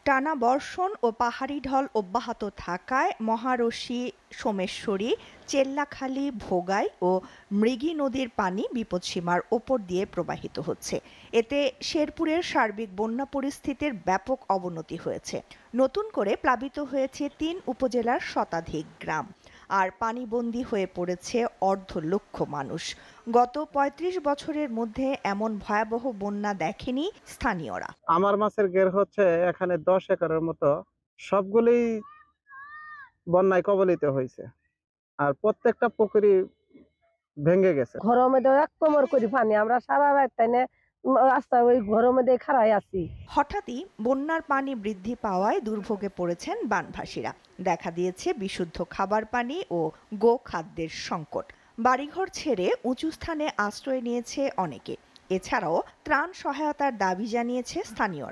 টানা বর্ষণ ও পাহাড়ি ঢল অব্যাহত থাকায় মহারশি, সোমেশ্বরী, চেল্লাখালী, ভোগাই ও মৃগী নদীর পানি বিপদসীমার ওপর দিয়ে প্রবাহিত হচ্ছে। এতে শেরপুরের সার্বিক বন্যা পরিস্থিতির ব্যাপক অবনতি হয়েছে। নতুন করে প্লাবিত হয়েছে ৩ উপজেলার শতাধিক গ্রাম, আর পানিবন্দী হয়ে পড়েছে অর্ধ লক্ষ মানুষ। গত ৩৫ বছরের মধ্যে এমন ভয়াবহ বন্যা দেখেনি স্থানীয়রা। আমার মাছের ঘের হচ্ছে এখানে 10 একরের মতো, সবগুলোই বন্যায় কবলিত হয়েছে। আর প্রত্যেকটা পুকুরি ভেঙে গেছে। ঘরের মধ্যে এক কোমর করে পানি, আমরা সারা রাত তাইনে রাস্তা ওই ঘরের মধ্যে খাড়াই আছি। হঠাৎই বন্যার পানি বৃদ্ধি পাওয়ায় দুর্ভোগে পড়েছেন বানভাসীরা। দেখা দিয়েছে বিশুদ্ধ খাবার পানি ও গোখাদ্যের সংকট। বাড়িঘর ছেড়ে উঁচু স্থানে আশ্রয় নিয়েছে অনেকে। এছাড়াও ত্রাণ সহায়তার দাবি জানিয়েছে স্থানীয়রা।